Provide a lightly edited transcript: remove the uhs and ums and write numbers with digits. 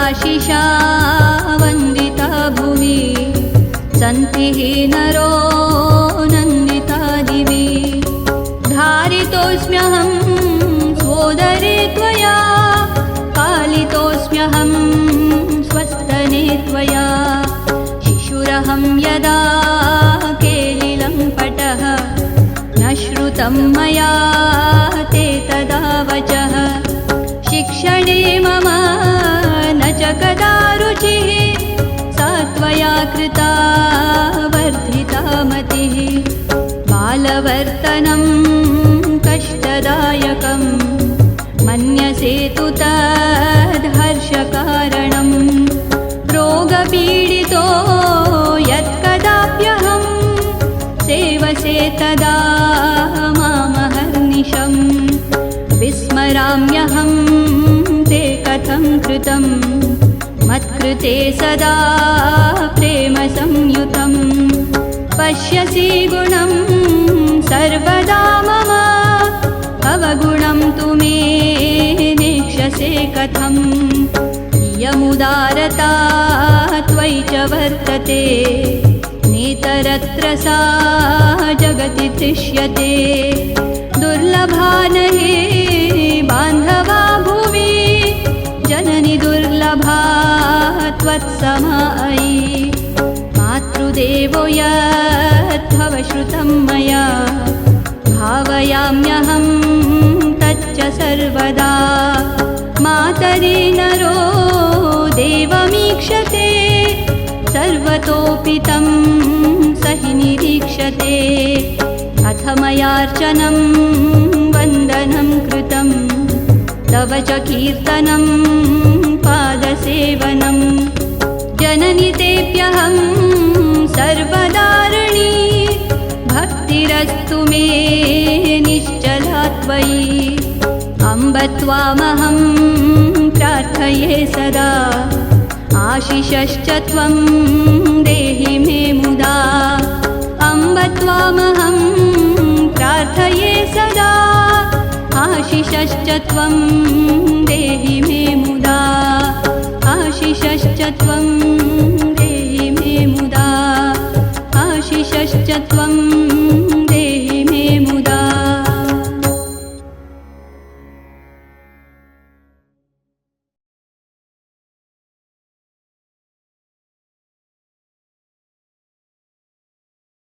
सदाशिषा वन्दिता भुवि सन्ति हि नरो नन्दिता दिवि धारितोऽस्म्यहं स्वोदरे त्वया पालितोऽस्म्यहं स्वस्तने त्वया शिशुरहं यदा केलिलं पटः न श्रुतं मया ते तदा वचः शिक्षणे मम न च कदा रुचिः सा त्वया कृता वर्धिता मतिः बालवर्तनं कष्टदायकं मन्यसे तु तद्हर्षकारणं रोगपीडितो यत्कदाप्यहं सेवसे तदा मामहर्निशं विस्मराम्यहं ते कथं कृतं मत्कृते सदा प्रेमसंयुतं पश्यसि गुणं सर्वदा मम अवगुणं तु मे नेक्ष्यसे कथम् इयमुदारता त्वयि च वर्तते नेतरत्र सा जगति दृश्यते दुर्लभा न हि बान्धवा भुवि जननि दुर्लभा त्वत्समा अयि मातृदेवो यद्भव श्रुतं मया भावयाम्यहं तच्च सर्वदा मातरि नरो देवमीक्षते सर्वतोऽपि तं स हि निरीक्षते अथ मयार्चनं वन्दनं कृतं तव च कीर्तनं पादसेवनं जननि तेऽप्यहं सर्वदारिणी भक्तिरस्तु मे निश्चला त्वयि अम्ब त्वामहं प्रार्थये सदा आशिषश्च त्वं देहि मे मुदा अम्ब त्वामहं प्रार्थये सदा आशिषश्च त्वं देहि मे मुदा आशिषश्च त्वं